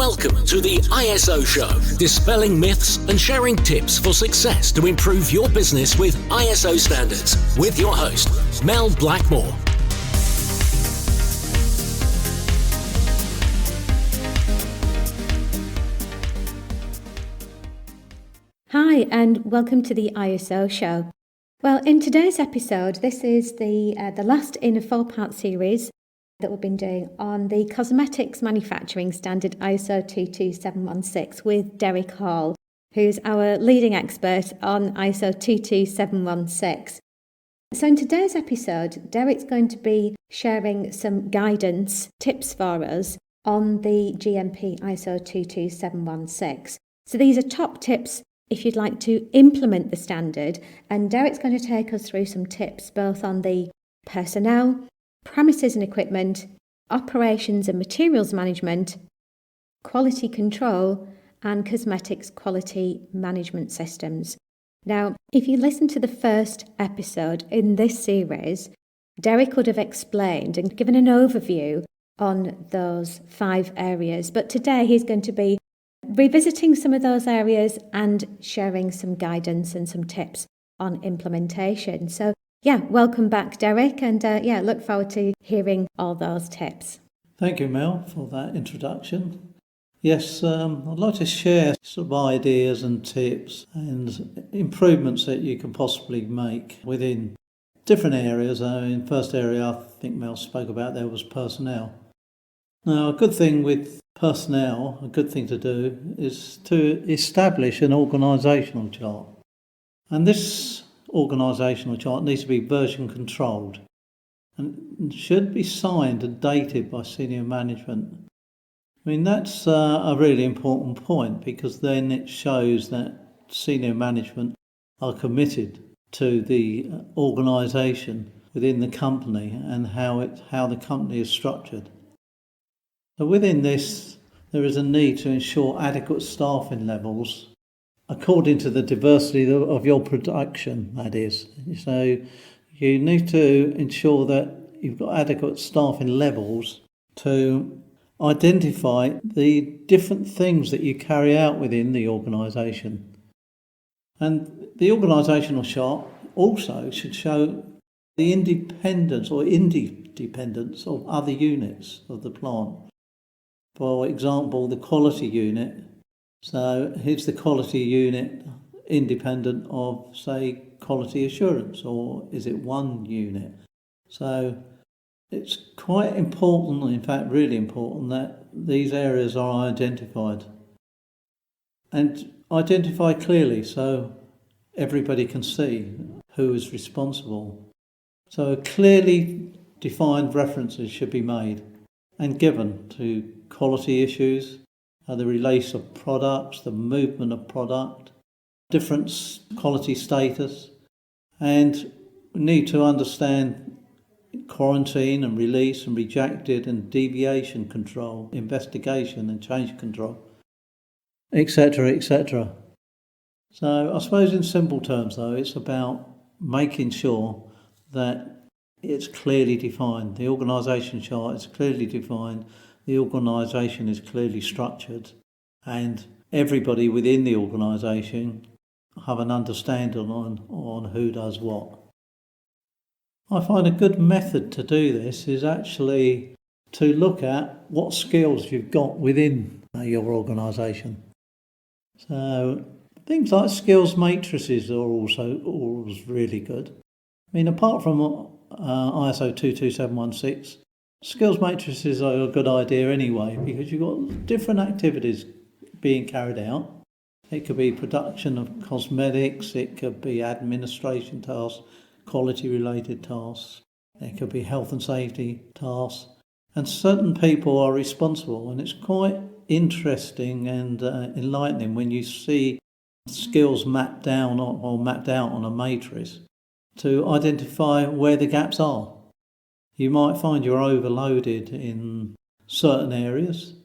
Welcome to the ISO Show, dispelling myths and sharing tips for success to improve your business with ISO standards, with your host, Mel Blackmore. Hi, and welcome to the ISO Show. Well, in today's episode, this is the last in a 4-part series that we've been doing on the cosmetics manufacturing standard ISO 22716 with Derek Hall, who's our leading expert on ISO 22716. So in today's episode, Derek's going to be sharing some guidance, tips for us on the GMP ISO 22716. So these are top tips if you'd like to implement the standard, and Derek's going to take us through some tips both on the personnel, premises and equipment, operations and materials management, quality control, and cosmetics quality management systems. Now, if you listen to the first episode in this series, Derek would have explained and given an overview on those 5 areas, but today he's going to be revisiting some of those areas and sharing some guidance and some tips on implementation. So welcome back, Derek, and look forward to hearing all those tips. Thank you, Mel, for that introduction. Yes, I'd like to share some ideas and tips and improvements that you can possibly make within different areas. In first area, I think Mel spoke about there was personnel. Now, a good thing with personnel, a good thing to do is to establish an organisational chart. And this organisational chart needs to be version controlled and should be signed and dated by senior management. I mean, that's a really important point, because then it shows that senior management are committed to the organisation within the company and how the company is structured. So within this, there is a need to ensure adequate staffing levels according to the diversity of your production, that is. So you need to ensure that you've got adequate staffing levels to identify the different things that you carry out within the organisation. And the organisational chart also should show the independence or interdependence of other units of the plant. For example, the quality unit. So here's the quality unit independent of, say, quality assurance, or is it one unit? So it's quite important, in fact really important, that these areas are identified. And identify clearly so everybody can see who is responsible. So clearly defined references should be made and given to quality issues, the release of products, the movement of product, different quality status, and we need to understand quarantine and release and rejected and deviation control, investigation and change control, etc., etc. So I suppose in simple terms though, it's about making sure that it's clearly defined. The organisation chart is clearly defined. The organisation is clearly structured, and everybody within the organisation have an understanding on who does what. I find a good method to do this is actually to look at what skills you've got within your organisation. So things like skills matrices are also always really good. I mean, apart from ISO 22716, skills matrices are a good idea anyway, because you've got different activities being carried out. It could be production of cosmetics, it could be administration tasks, quality related tasks, it could be health and safety tasks, and certain people are responsible, and it's quite interesting and enlightening when you see skills mapped down or mapped out on a matrix to identify where the gaps are. You might find you're overloaded in certain areas.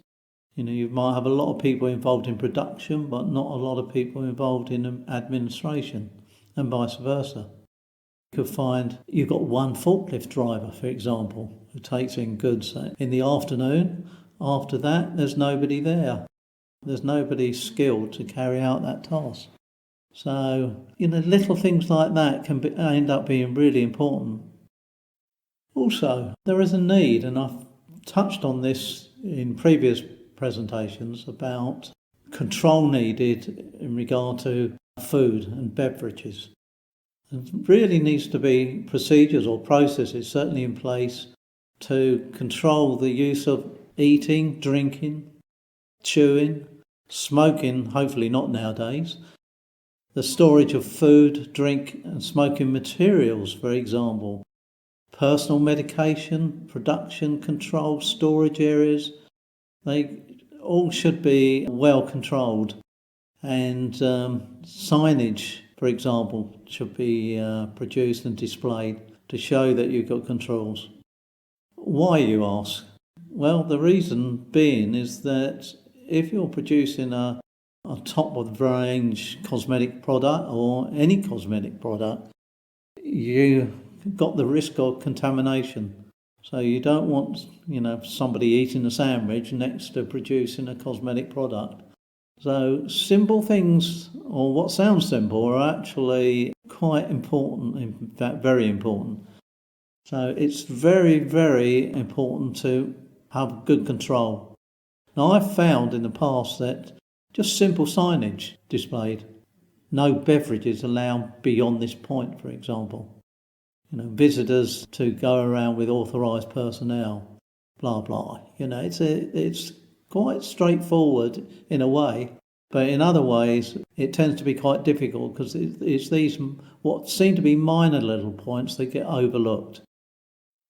You might have a lot of people involved in production, but not a lot of people involved in administration, and vice versa. You could find you've got one forklift driver, for example, who takes in goods in the afternoon. After that, there's nobody there. There's nobody skilled to carry out that task. So, little things like that can end up being really important. Also, there is a need, and I've touched on this in previous presentations, about control needed in regard to food and beverages. There really needs to be procedures or processes certainly in place to control the use of eating, drinking, chewing, smoking, hopefully not nowadays, the storage of food, drink and smoking materials, for example, personal medication, production control, storage areas, they all should be well controlled. And signage, for example, should be produced and displayed to show that you've got controls. Why, you ask? Well, the reason being is that if you're producing a top-of-the-range cosmetic product or any cosmetic product, you've got the risk of contamination. So you don't want, somebody eating a sandwich next to producing a cosmetic product. So simple things, or what sounds simple, are actually quite important, in fact very important. So it's very, very important to have good control. Now, I've found in the past that just simple signage displayed, no beverages allowed beyond this point, for example. Visitors to go around with authorised personnel, blah, blah. It's quite straightforward in a way, but in other ways it tends to be quite difficult because it's these what seem to be minor little points that get overlooked.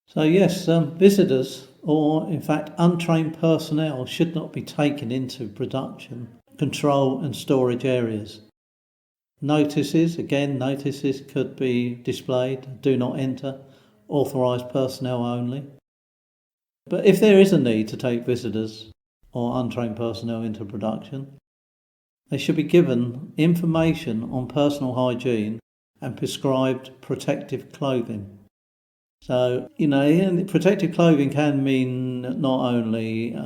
So yes, visitors, or in fact untrained personnel, should not be taken into production, control and storage areas. Notices could be displayed, do not enter, authorised personnel only. But if there is a need to take visitors or untrained personnel into production, they should be given information on personal hygiene and prescribed protective clothing. So, protective clothing can mean not only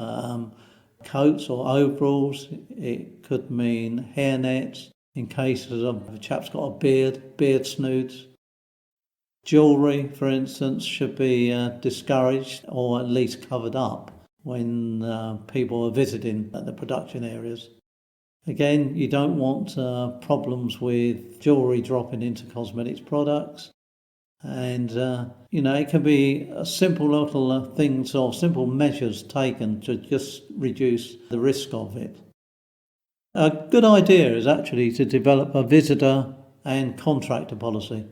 coats or overalls, it could mean hairnets in cases of a chap's got a beard snoods. Jewellery, for instance, should be discouraged or at least covered up when people are visiting at the production areas. Again, you don't want problems with jewellery dropping into cosmetics products. And, it can be simple little things or simple measures taken to just reduce the risk of it. A good idea is actually to develop a visitor and contractor policy.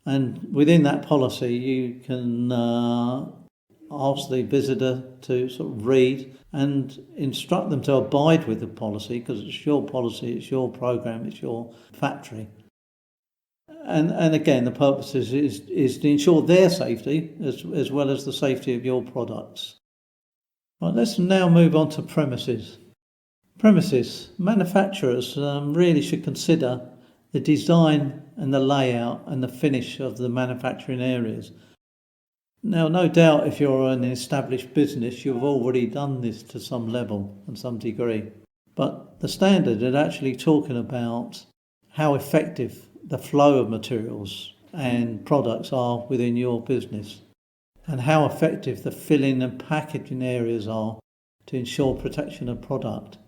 And within that policy, you can ask the visitor to sort of read and instruct them to abide with the policy, because it's your policy, it's your program, it's your factory. And again, the purpose is to ensure their safety as well as the safety of your products. Right, let's now move on to premises. Premises. Manufacturers really should consider the design and the layout and the finish of the manufacturing areas. Now, no doubt if you're an established business, you've already done this to some level and some degree. But the standard is actually talking about how effective the flow of materials and products are within your business, and how effective the filling and packaging areas are to ensure protection of product.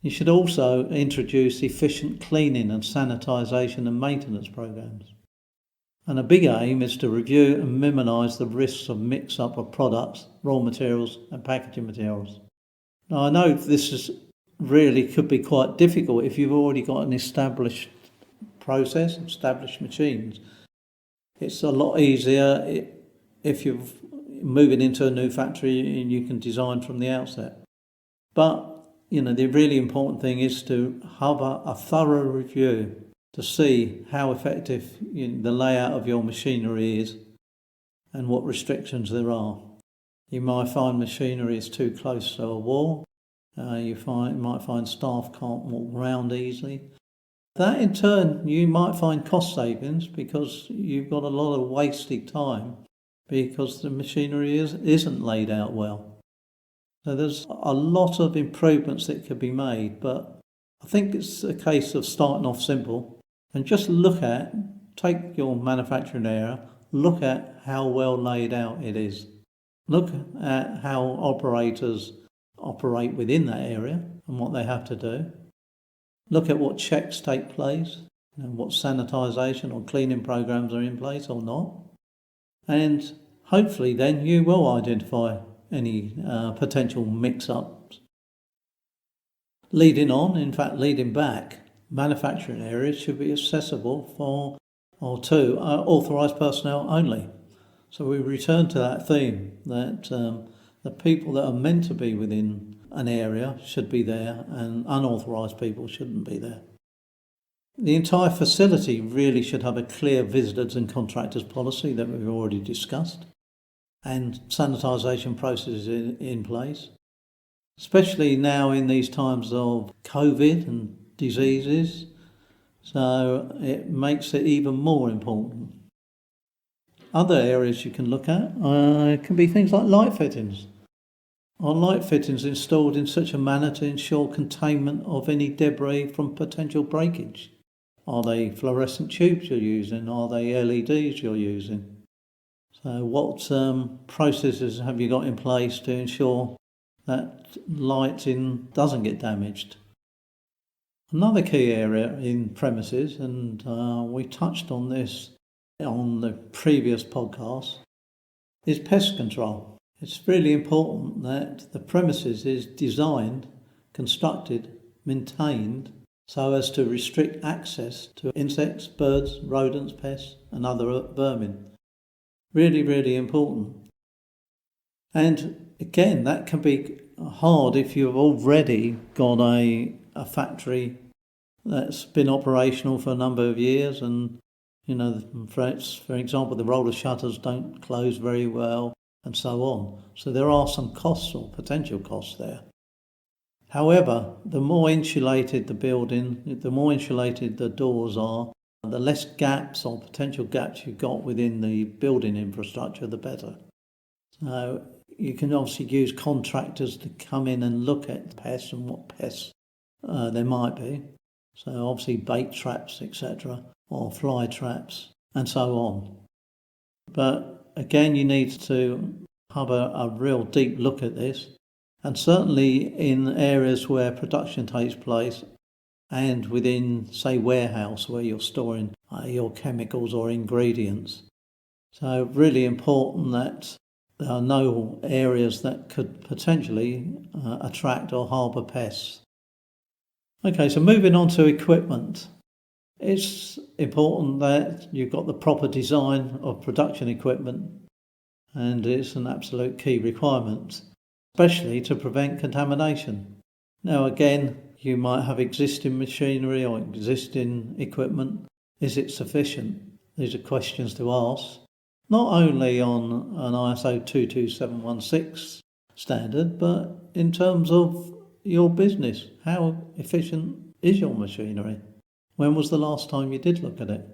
You should also introduce efficient cleaning and sanitisation and maintenance programs. And a big aim is to review and minimise the risks of mix-up of products, raw materials and packaging materials. Now, I know this really could be quite difficult if you've already got an established process, established machines. It's a lot easier if you're moving into a new factory and you can design from the outset. But, the really important thing is to have a thorough review to see how effective the layout of your machinery is and what restrictions there are. You might find machinery is too close to a wall. You might find staff can't walk around easily. That in turn, you might find cost savings because you've got a lot of wasted time because the machinery isn't laid out well. So there's a lot of improvements that could be made, but I think it's a case of starting off simple and just take your manufacturing area, look at how well laid out it is. Look at how operators operate within that area and what they have to do. Look at what checks take place and what sanitisation or cleaning programs are in place or not. And hopefully then you will identify any potential mix-ups. Leading back, manufacturing areas should be accessible to authorised personnel only. So we return to that theme that the people that are meant to be within an area should be there and unauthorised people shouldn't be there. The entire facility really should have a clear visitors and contractors policy that we've already discussed and sanitisation processes in place, especially now in these times of COVID and diseases. So it makes it even more important. Other areas you can look at can be things like light fittings. Are light fittings installed in such a manner to ensure containment of any debris from potential breakage? Are they fluorescent tubes you're using? Are they LEDs you're using? So what processes have you got in place to ensure that lighting doesn't get damaged? Another key area in premises, and we touched on this on the previous podcast, is pest control. It's really important that the premises is designed, constructed, maintained so as to restrict access to insects, birds, rodents, pests and other vermin. Really, really important. And again, that can be hard if you've already got a factory that's been operational for a number of years and, for example, the roller shutters don't close very well and so on. So there are some costs or potential costs there. However, the more insulated the building, the more insulated the doors are, the less gaps or potential gaps you've got within the building infrastructure, the better. So you can obviously use contractors to come in and look at pests and what pests there might be. So obviously bait traps, etc., or fly traps, and so on. But again, you need to have a real deep look at this. And certainly in areas where production takes place and within, say, warehouse where you're storing your chemicals or ingredients. So really important that there are no areas that could potentially attract or harbour pests. Okay, so moving on to equipment. It's important that you've got the proper design of production equipment, and it's an absolute key requirement, especially to prevent contamination. Now again, you might have existing machinery or existing equipment. Is it sufficient? These are questions to ask, not only on an ISO 22716 standard, but in terms of your business. How efficient is your machinery? When was the last time you did look at it?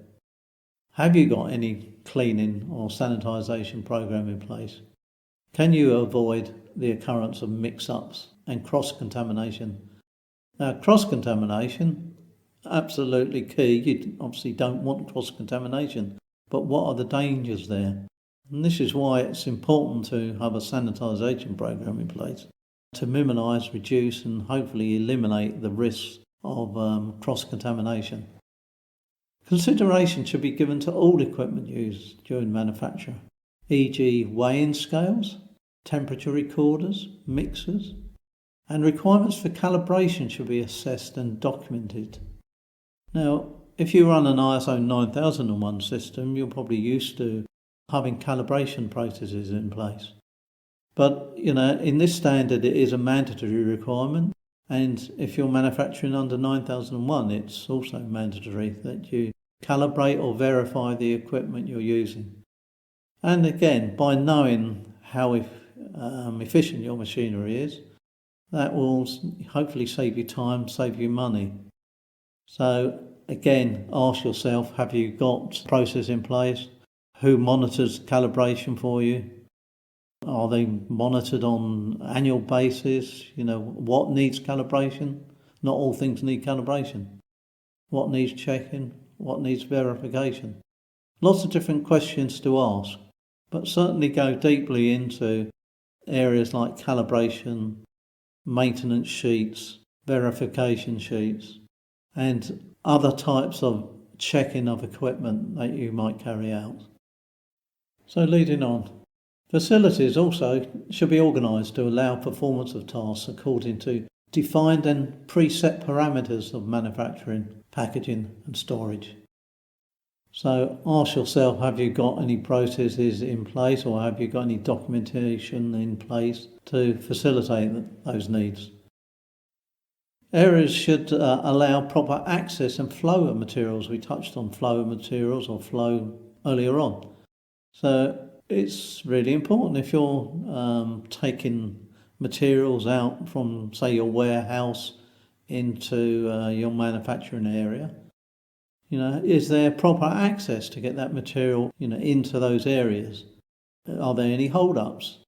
Have you got any cleaning or sanitisation program in place? Can you avoid the occurrence of mix-ups and cross-contamination? Now, cross-contamination, absolutely key. You obviously don't want cross-contamination, but what are the dangers there? And this is why it's important to have a sanitisation program in place to minimise, reduce and hopefully eliminate the risks of cross-contamination. Consideration should be given to all equipment used during manufacture, e.g. weighing scales, temperature recorders, mixers, and requirements for calibration should be assessed and documented. Now, if you run an ISO 9001 system, you're probably used to having calibration processes in place. But, in this standard, it is a mandatory requirement. And if you're manufacturing under 9001, it's also mandatory that you calibrate or verify the equipment you're using. And again, by knowing how efficient your machinery is, that will hopefully save you time, save you money. So again, ask yourself, have you got a process in place? Who monitors calibration for you? Are they monitored on annual basis? What needs calibration? Not all things need calibration. What needs checking? What needs verification? Lots of different questions to ask, but certainly go deeply into areas like calibration, maintenance sheets, verification sheets, and other types of checking of equipment that you might carry out. So leading on, facilities also should be organised to allow performance of tasks according to defined and preset parameters of manufacturing, packaging and storage. So ask yourself, have you got any processes in place, or have you got any documentation in place to facilitate those needs? Areas should allow proper access and flow of materials. We touched on flow of materials or flow earlier on. So it's really important if you're taking materials out from, say, your warehouse into your manufacturing area. Is there proper access to get that material, into those areas? Are there any hold-ups?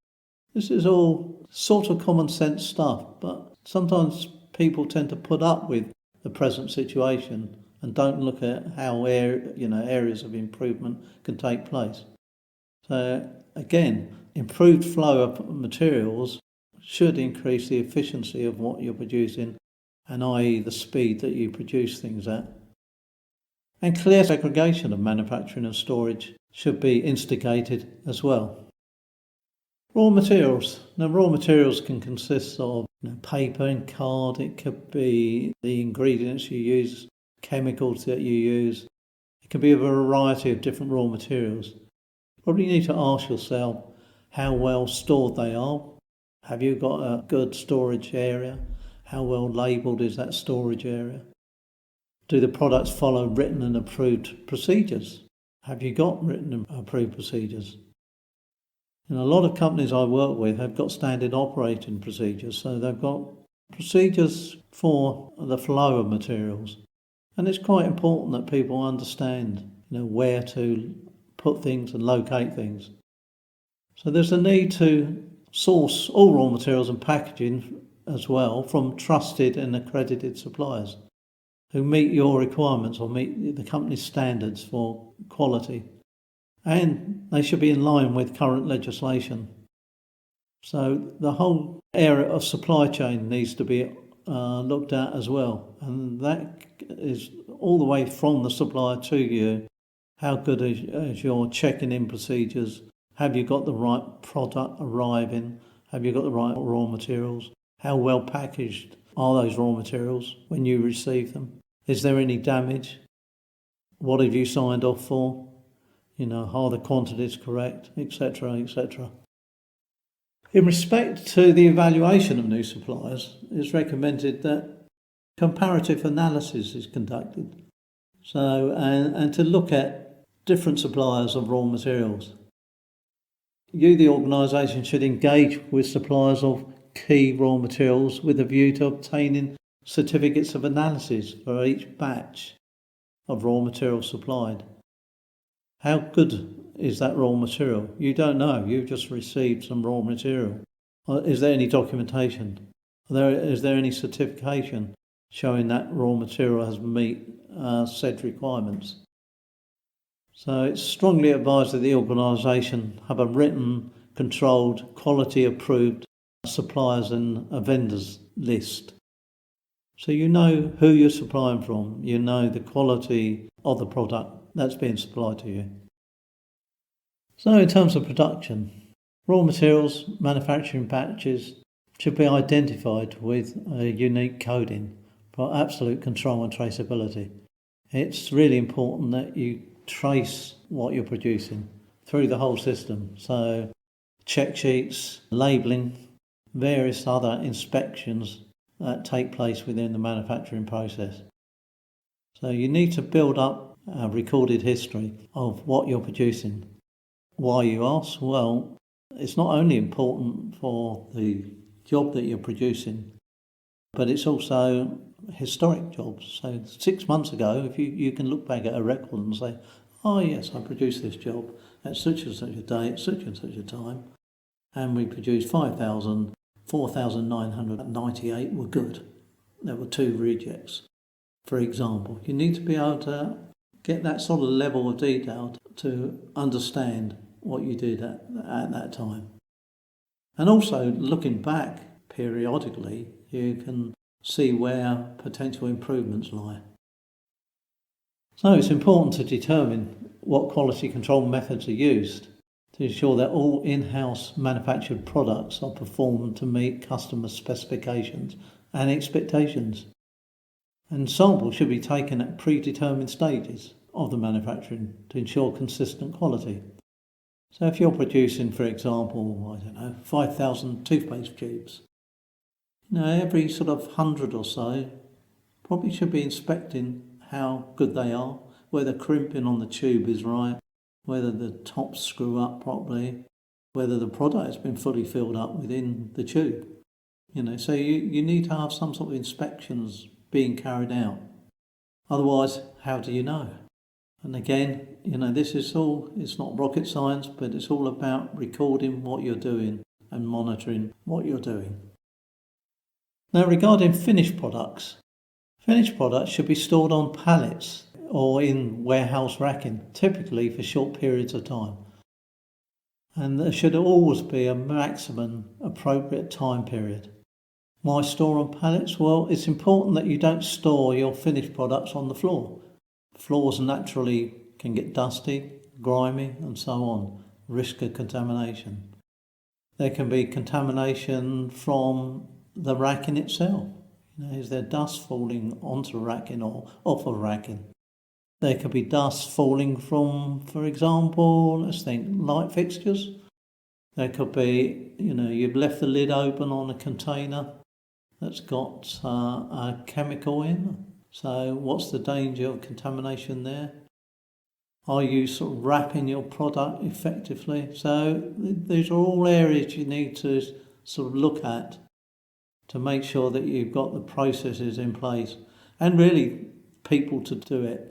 This is all sort of common sense stuff, but sometimes people tend to put up with the present situation and don't look at how areas of improvement can take place. So again, improved flow of materials should increase the efficiency of what you're producing, and i.e. the speed that you produce things at. And clear segregation of manufacturing and storage should be instigated as well. Raw materials. Now, raw materials can consist of paper and card. It could be the ingredients you use, chemicals that you use. It can be a variety of different raw materials. You probably need to ask yourself how well stored they are. Have you got a good storage area? How well labelled is that storage area? Do the products follow written and approved procedures? Have you got written and approved procedures? And a lot of companies I work with have got standard operating procedures, so they've got procedures for the flow of materials. And it's quite important that people understand, where to put things and locate things. So there's a need to source all raw materials and packaging as well from trusted and accredited suppliers who meet your requirements or meet the company's standards for quality. And they should be in line with current legislation. So the whole area of supply chain needs to be looked at as well. And that is all the way from the supplier to you. How good is your checking in procedures? Have you got the right product arriving? Have you got the right raw materials? How well packaged are those raw materials when you receive them? Is there any damage? What have you signed off for? Are the quantities correct, etc., etc. In respect to the evaluation of new suppliers, it's recommended that comparative analysis is conducted. So, and to look at different suppliers of raw materials. You, the organisation, should engage with suppliers of key raw materials with a view to obtaining certificates of analysis for each batch of raw material supplied. How good is that raw material? You don't know. You've just received some raw material. Is there any documentation? Is there any certification showing that raw material has meet said requirements? So it's strongly advised that the organisation have a written, controlled, quality-approved suppliers and a vendors list. So you know who you're supplying from. You know the quality of the product that's being supplied to you. So in terms of production, raw materials, manufacturing batches should be identified with a unique coding for absolute control and traceability. It's really important that you trace what you're producing through the whole system. So check sheets, labelling, various other inspections that take place within the manufacturing process. So you need to build up a recorded history of what you're producing. Why, you ask? Well, it's not only important for the job that you're producing, but it's also historic jobs. So 6 months ago, if you can look back at a record and say, oh yes, I produced this job at such and such a day, at such and such a time, and we produced 5,000, 4,998 were good. There were 2 rejects, for example. You need to be able to get that sort of level of detail to understand what you did at that time. And also, looking back periodically, you can see where potential improvements lie. So it's important to determine what quality control methods are used to ensure that all in-house manufactured products are performed to meet customer specifications and expectations. And samples should be taken at predetermined stages of the manufacturing to ensure consistent quality. So if you're producing, for example, 5,000 toothpaste tubes, every sort of 100 or so probably should be inspecting how good they are, whether crimping on the tube is right, whether the tops screw up properly, whether the product has been fully filled up within the tube. So you need to have some sort of inspections being carried out. Otherwise, how do you know? And again, this is all, it's not rocket science, but it's all about recording what you're doing and monitoring what you're doing. Now, regarding finished products should be stored on pallets or in warehouse racking, typically for short periods of time. And there should always be a maximum appropriate time period. Why store on pallets? Well, it's important that you don't store your finished products on the floor. Floors naturally can get dusty, grimy, and so on. Risk of contamination. There can be contamination from the racking itself. Is there dust falling onto racking or off of racking? There could be dust falling from, for example, let's think, light fixtures. There could be, you've left the lid open on a container that's got a chemical in. So what's the danger of contamination there? Are you sort of wrapping your product effectively? So these are all areas you need to sort of look at to make sure that you've got the processes in place and really people to do it.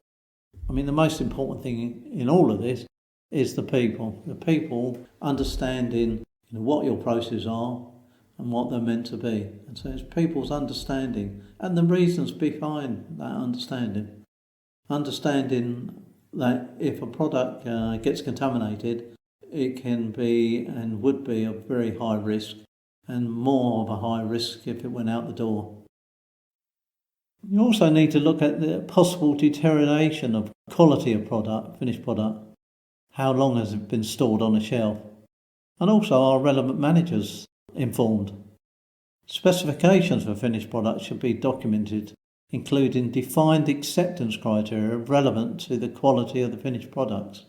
The most important thing in all of this is the people. The people understanding what your processes are and what they're meant to be. And so it's people's understanding and the reasons behind that understanding. Understanding that if a product gets contaminated, it can be and would be of very high risk and more of a high risk if it went out the door. You also need to look at the possible deterioration of quality of product, finished product. How long has it been stored on a shelf? And also, are relevant managers informed? Specifications for finished products should be documented, including defined acceptance criteria relevant to the quality of the finished products.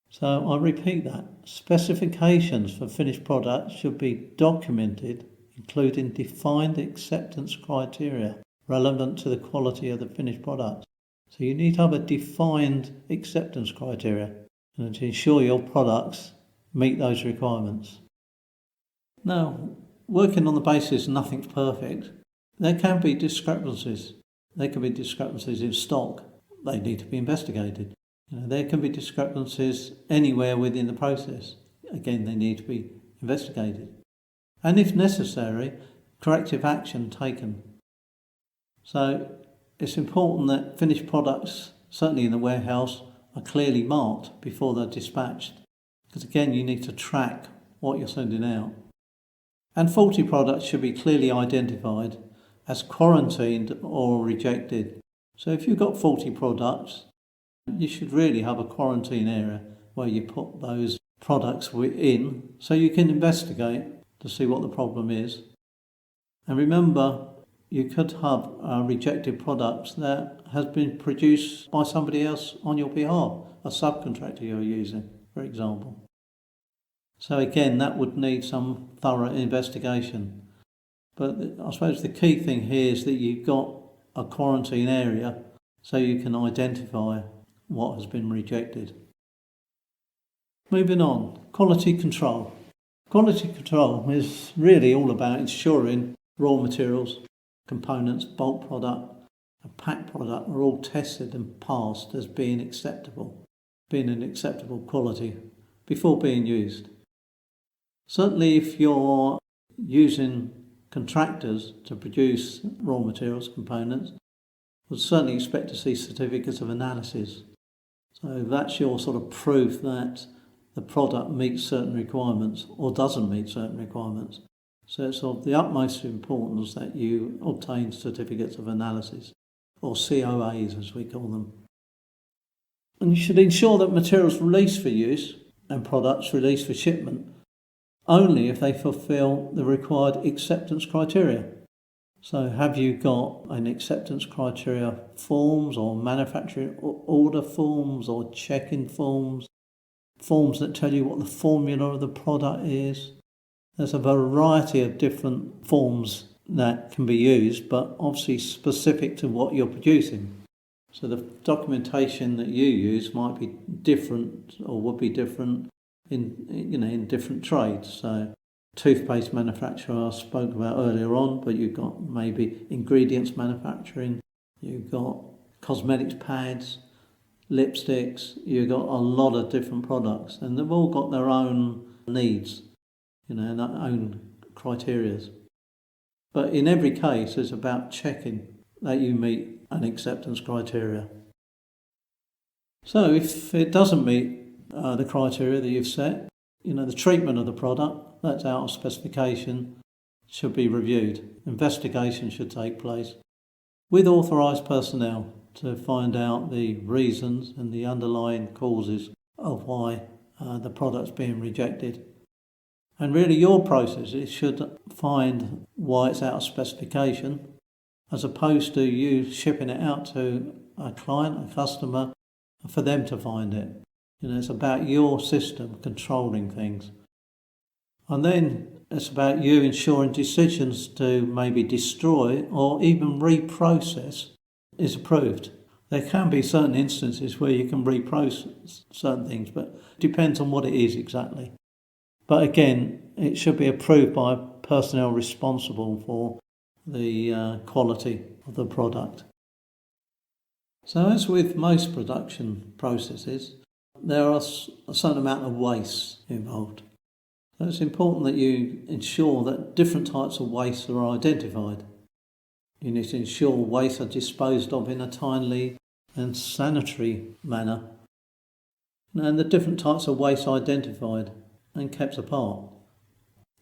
So I repeat that. Specifications for finished products should be documented, including defined acceptance criteria relevant to the quality of the finished product. So you need to have a defined acceptance criteria and to ensure your products meet those requirements. Now, working on the basis nothing's perfect, there can be discrepancies. There can be discrepancies in stock. They need to be investigated. There can be discrepancies anywhere within the process. Again, they need to be investigated. And if necessary, corrective action taken. So it's important that finished products, certainly in the warehouse, are clearly marked before they're dispatched. Because again, you need to track what you're sending out. And faulty products should be clearly identified as quarantined or rejected. So if you've got faulty products, you should really have a quarantine area where you put those products in so you can investigate to see what the problem is. And remember, you could have rejected products that has been produced by somebody else on your behalf, a subcontractor you're using, for example. So again, that would need some thorough investigation. But I suppose the key thing here is that you've got a quarantine area so you can identify what has been rejected. Moving on, quality control. Quality control is really all about ensuring raw materials, components, bulk product and packed product are all tested and passed as being an acceptable quality before being used. Certainly if you're using contractors to produce raw materials, components, would certainly expect to see certificates of analysis. So that's your sort of proof that the product meets certain requirements or doesn't meet certain requirements. So it's of the utmost importance that you obtain certificates of analysis, or COAs as we call them. And you should ensure that materials released for use and products released for shipment only if they fulfil the required acceptance criteria. So have you got an acceptance criteria forms or manufacturing order forms or check-in forms, forms that tell you what the formula of the product is? There's a variety of different forms that can be used, but obviously specific to what you're producing. So the documentation that you use might be different or would be different in different trades. So toothpaste manufacturer I spoke about earlier on, but you've got maybe ingredients manufacturing, you've got cosmetics pads, lipsticks, you've got a lot of different products, and they've all got their own needs, and their own criteria. But in every case, it's about checking that you meet an acceptance criteria. So if it doesn't meet the criteria that you've set, the treatment of the product, that's out of specification, should be reviewed. Investigation should take place with authorised personnel to find out the reasons and the underlying causes of why the product's being rejected. And really your processes should find why it's out of specification, as opposed to you shipping it out to a client, a customer, for them to find it. It's about your system controlling things. And then it's about you ensuring decisions to maybe destroy or even reprocess is approved. There can be certain instances where you can reprocess certain things, but it depends on what it is exactly. But again, it should be approved by personnel responsible for the quality of the product. So as with most production processes, there are a certain amount of waste involved. So it's important that you ensure that different types of waste are identified. You need to ensure waste are disposed of in a timely and sanitary manner, and the different types of waste identified and kept apart.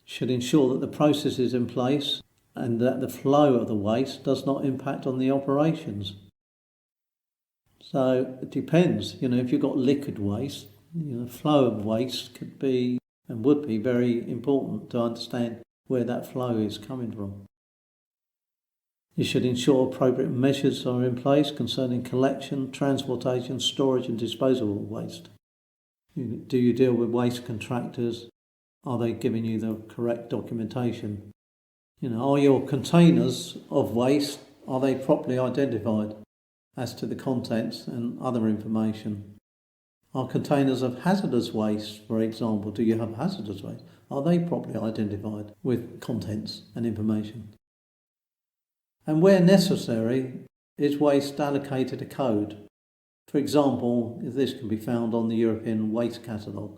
Should ensure that the process is in place and that the flow of the waste does not impact on the operations. So it depends, if you've got liquid waste, the flow of waste could be and would be very important to understand where that flow is coming from. You should ensure appropriate measures are in place concerning collection, transportation, storage and disposal of waste. Do you deal with waste contractors? Are they giving you the correct documentation? Are your containers of waste, are they properly identified as to the contents and other information? Are containers of hazardous waste, for example, do you have hazardous waste? Are they properly identified with contents and information? And where necessary, is waste allocated a code? For example, this can be found on the European Waste Catalogue.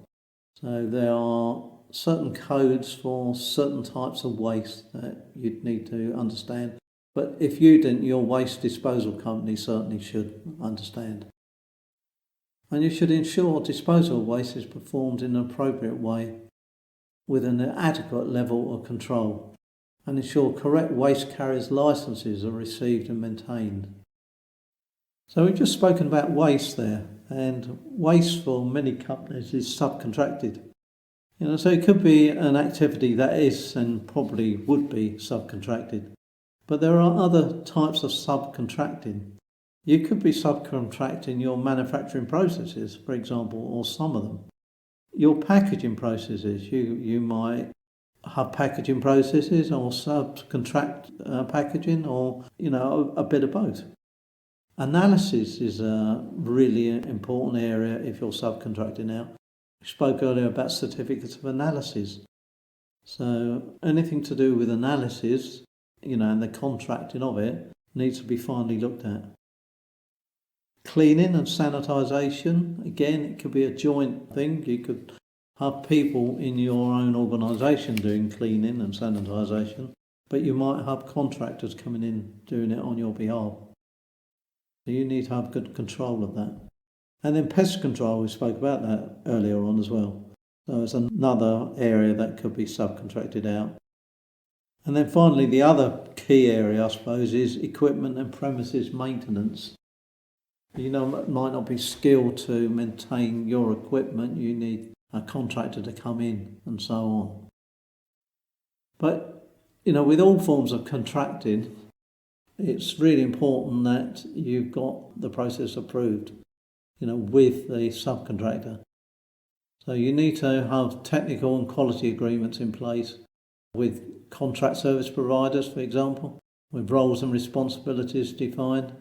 So there are certain codes for certain types of waste that you'd need to understand. But if you didn't, your waste disposal company certainly should understand. And you should ensure disposal of waste is performed in an appropriate way with an adequate level of control, and ensure correct waste carriers' licences are received and maintained. So we've just spoken about waste there, and waste for many companies is subcontracted. So it could be an activity that is and probably would be subcontracted. But there are other types of subcontracting. You could be subcontracting your manufacturing processes, for example, or some of them. Your packaging processes, you might have packaging processes or subcontract packaging, or, a bit of both. Analysis is a really important area if you're subcontracting out. We spoke earlier about certificates of analysis. So anything to do with analysis, and the contracting of it needs to be finally looked at. Cleaning and sanitisation, again, it could be a joint thing. You could have people in your own organisation doing cleaning and sanitisation, but you might have contractors coming in doing it on your behalf. So you need to have good control of that. And then pest control, we spoke about that earlier on as well. So it's another area that could be subcontracted out. And then finally, the other key area, I suppose, is equipment and premises maintenance. You know, it might not be skilled to maintain your equipment. You need a contractor to come in and so on. But, you know, with all forms of contracting, it's really important that you've got the process approved, you know, with the subcontractor. So you need to have technical and quality agreements in place with contract service providers, for example, with roles and responsibilities defined.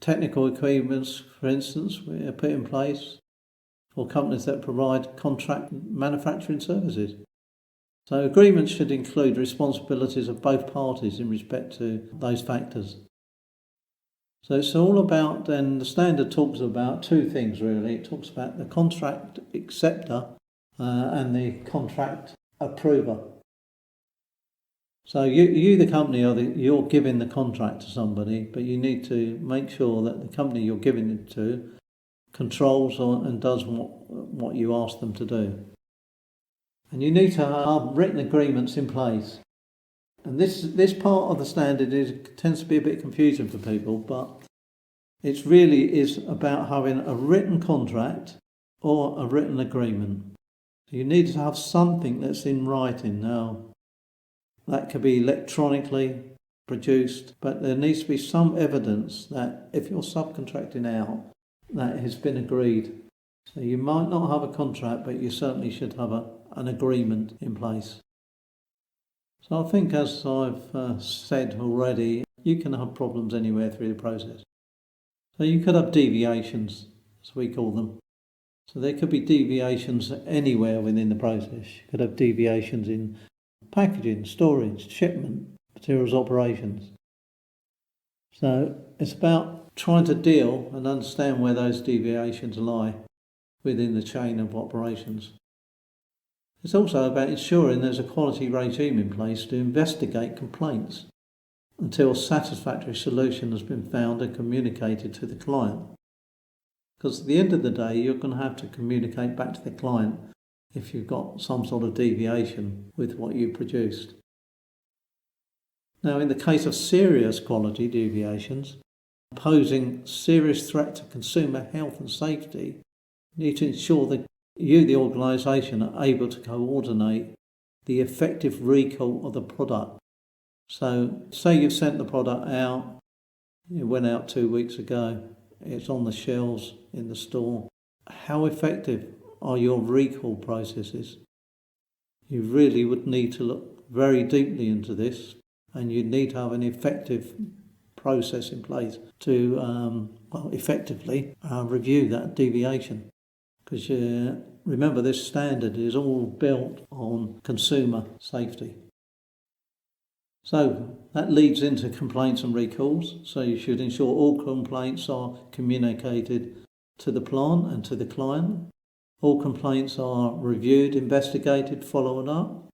Technical agreements, for instance, are put in place for companies that provide contract manufacturing services. So agreements should include responsibilities of both parties in respect to those factors. So it's all about, then the standard talks about two things really. It talks about the contract acceptor and the contract approver. So you the company, you're giving the contract to somebody, but you need to make sure that the company you're giving it to controls and does what you ask them to do. And you need to have written agreements in place. And this part of the standard tends to be a bit confusing for people, but it really is about having a written contract or a written agreement. So you need to have something that's in writing now. That could be electronically produced, but there needs to be some evidence that if you're subcontracting out, that has been agreed. So you might not have a contract, but you certainly should have an agreement in place. So I think, as I've said already, you can have problems anywhere through the process. So you could have deviations, as we call them. So there could be deviations anywhere within the process. You could have deviations in packaging, storage, shipment, materials operations. So it's about trying to deal and understand where those deviations lie within the chain of operations. It's also about ensuring there's a quality regime in place to investigate complaints until a satisfactory solution has been found and communicated to the client. Because at the end of the day, you're going to have to communicate back to the client if you've got some sort of deviation with what you produced. Now, in the case of serious quality deviations, posing serious threat to consumer health and safety, you need to ensure that you, the organisation, are able to coordinate the effective recall of the product. So, say you've sent the product out, it went out 2 weeks ago, it's on the shelves in the store. How effective are your recall processes? You really would need to look very deeply into this, and you need to have an effective process in place to effectively review that deviation. Because remember, this standard is all built on consumer safety. So that leads into complaints and recalls. So you should ensure all complaints are communicated to the plant and to the client. All complaints are reviewed, investigated, followed up.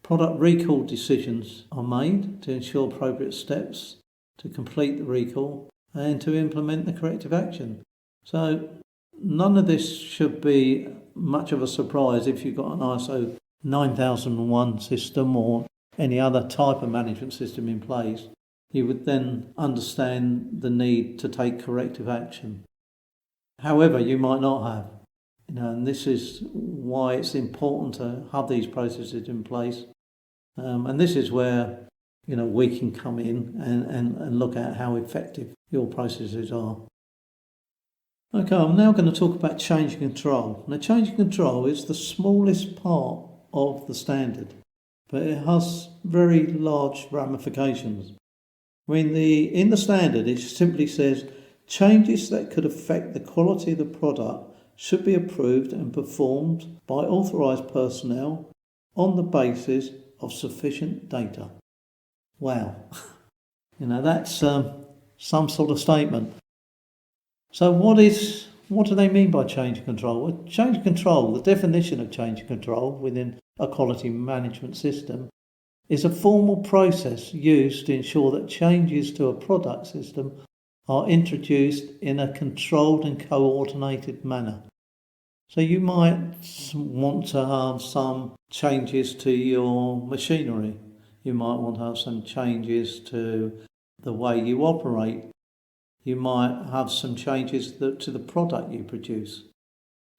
Product recall decisions are made to ensure appropriate steps to complete the recall and to implement the corrective action. So none of this should be much of a surprise if you've got an ISO 9001 system or any other type of management system in place. You would then understand the need to take corrective action. However, you might not have. And this is why it's important to have these processes in place. And this is where, we can come in and look at how effective your processes are. Okay, I'm now going to talk about change control. Now, change control is the smallest part of the standard, but it has very large ramifications. In the standard, it simply says changes that could affect the quality of the product should be approved and performed by authorised personnel on the basis of sufficient data. Wow. That's some sort of statement. So what is What do they mean by change control? Well, change control, the definition of change control within a quality management system, is a formal process used to ensure that changes to a product system are introduced in a controlled and coordinated manner. So you might want to have some changes to your machinery. You might want to have some changes to the way you operate. You might have some changes to the product you produce.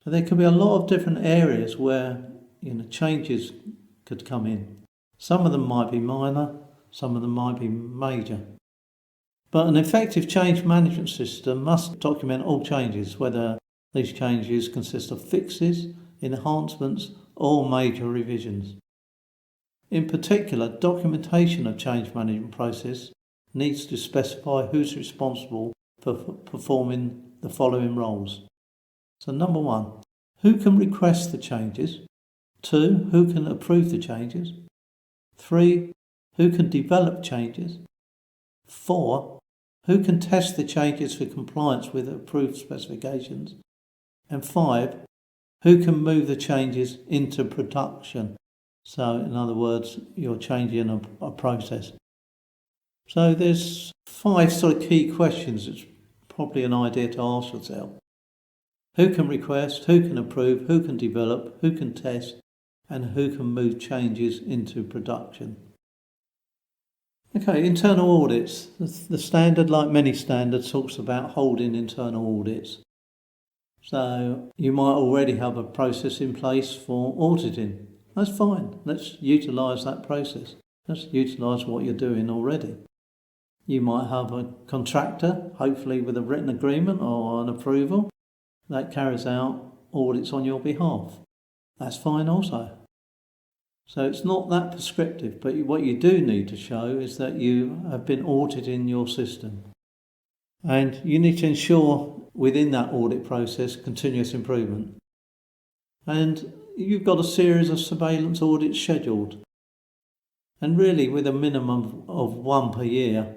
So there could be a lot of different areas where changes could come in. Some of them might be minor, some of them might be major. But an effective change management system must document all changes, whether these changes consist of fixes, enhancements, or major revisions. In particular, documentation of change management process needs to specify who's responsible for performing the following roles. So 1, who can request the changes? 2, who can approve the changes? 3, who can develop changes? 4, who can test the changes for compliance with approved specifications? And 5, who can move the changes into production? So, in other words, you're changing a process. So there's 5 sort of key questions. It's probably an idea to ask yourself. Who can request, who can approve, who can develop, who can test, and who can move changes into production? Okay, internal audits. The standard, like many standards, talks about holding internal audits. So you might already have a process in place for auditing. That's fine. Let's utilise that process. Let's utilise what you're doing already. You might have a contractor, hopefully with a written agreement or an approval, that carries out audits on your behalf. That's fine also. So it's not that prescriptive, but what you do need to show is that you have been auditing your system. And you need to ensure within that audit process continuous improvement. And you've got a series of surveillance audits scheduled. And really with a minimum of 1 per year,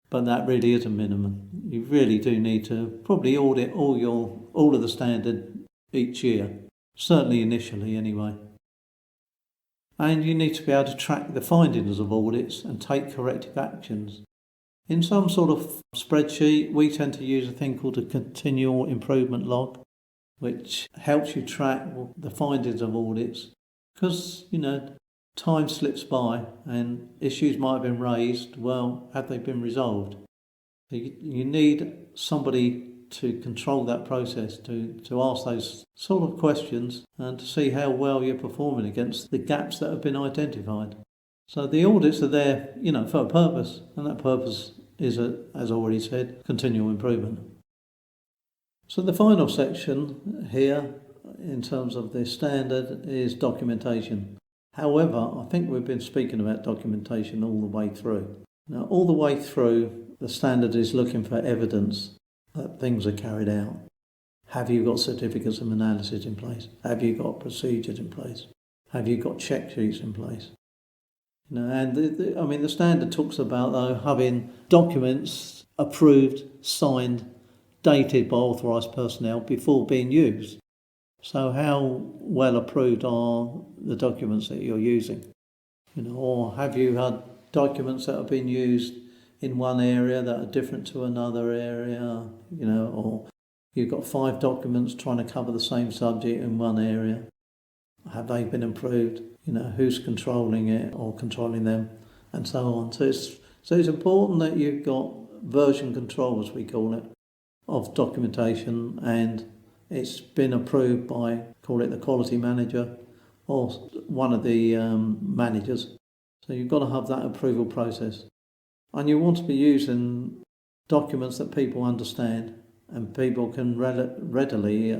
but that really is a minimum. You really do need to probably audit all of the standard each year, certainly initially anyway. And you need to be able to track the findings of audits and take corrective actions. In some sort of spreadsheet, we tend to use a thing called a continual improvement log, which helps you track the findings of audits. Because, time slips by and issues might have been raised. Well, have they been resolved? So you need somebody to control that process, to ask those sort of questions and to see how well you're performing against the gaps that have been identified. So the audits are there, for a purpose, and that purpose is, as already said, continual improvement. So the final section here, in terms of the standard, is documentation. However, I think we've been speaking about documentation all the way through. Now, all the way through, the standard is looking for evidence that things are carried out. Have you got certificates of analysis in place? Have you got procedures in place? Have you got check sheets in place? And the standard talks about, though, having documents approved, signed, dated by authorised personnel before being used. So how well approved are the documents that you're using? Or have you had documents that have been used in one area that are different to another area, or you've got 5 documents trying to cover the same subject in one area. Have they been approved? Who's controlling it or controlling them, and so on. So it's important that you've got version control, as we call it, of documentation, and it's been approved by, call it the quality manager or one of the managers. So you've got to have that approval process. And you want to be using documents that people understand and people can readily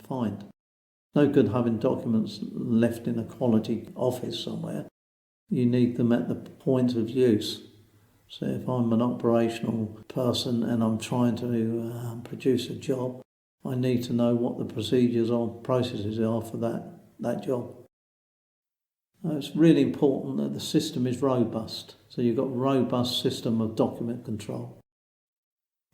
find. No good having documents left in a quality office somewhere. You need them at the point of use. So if I'm an operational person and I'm trying to produce a job, I need to know what the procedures or processes are for that job. It's really important that the system is robust. So you've got a robust system of document control.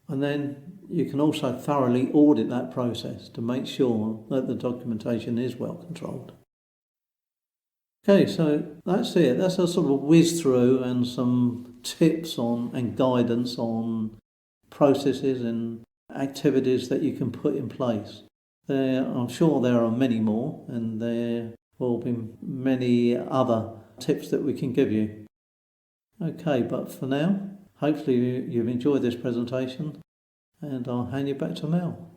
And then you can also thoroughly audit that process to make sure that the documentation is well controlled. Okay, so that's it. That's a sort of whiz through and some tips on and guidance on processes and activities that you can put in place. I'm sure there are many more, and there will be many other tips that we can give you. Okay, but for now, hopefully you've enjoyed this presentation, and I'll hand you back to Mel.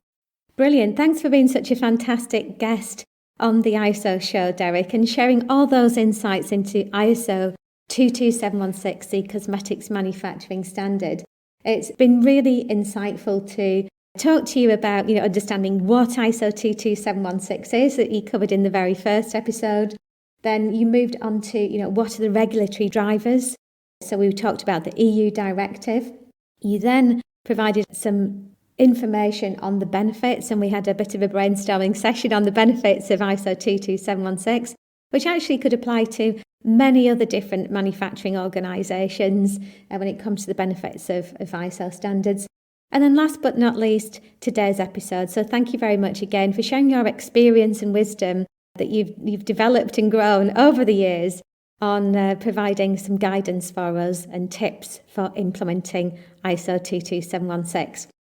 Brilliant. Thanks for being such a fantastic guest on the ISO show, Derek, and sharing all those insights into ISO 22716, the cosmetics manufacturing standard. It's been really insightful to talk to you about, understanding what ISO 22716 is that you covered in the very first episode. Then you moved on to, what are the regulatory drivers? So we talked about the EU directive. You then provided some information on the benefits, and we had a bit of a brainstorming session on the benefits of ISO 22716, which actually could apply to many other different manufacturing organisations when it comes to the benefits of ISO standards. And then last but not least, today's episode. So thank you very much again for sharing your experience and wisdom that you've developed and grown over the years on providing some guidance for us and tips for implementing ISO 22716.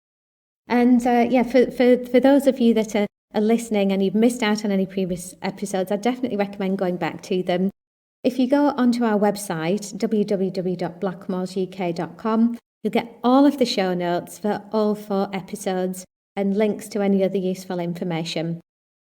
And for those of you that are listening and you've missed out on any previous episodes, I definitely recommend going back to them. If you go onto our website, www.blackmoresuk.com, you'll get all of the show notes for all 4 episodes and links to any other useful information.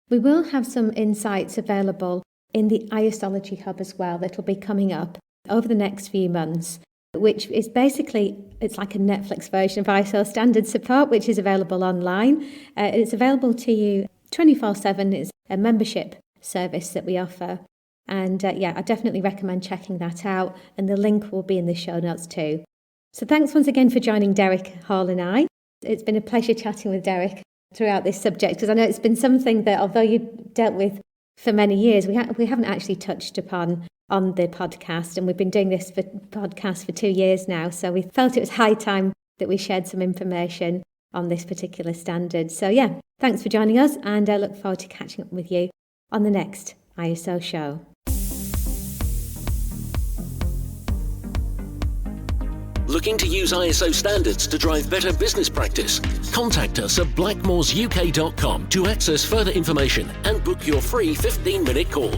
We will have some insights available in the ISOlogy Hub as well that will be coming up over the next few months, which is basically, it's like a Netflix version of ISO standard support, which is available online. It's available to you 24/7. It's a membership service that we offer. And I definitely recommend checking that out. And the link will be in the show notes too. So thanks once again for joining Derek Hall and I. It's been a pleasure chatting with Derek throughout this subject, because I know it's been something that, although you've dealt with for many years, we haven't actually touched upon on the podcast, and we've been doing this podcast for 2 years now, so we felt it was high time that we shared some information on this particular standard. So thanks for joining us, and I look forward to catching up with you on the next ISO show. Looking to use ISO standards to drive better business practice? Contact us at blackmoresuk.com to access further information and book your free 15-minute call.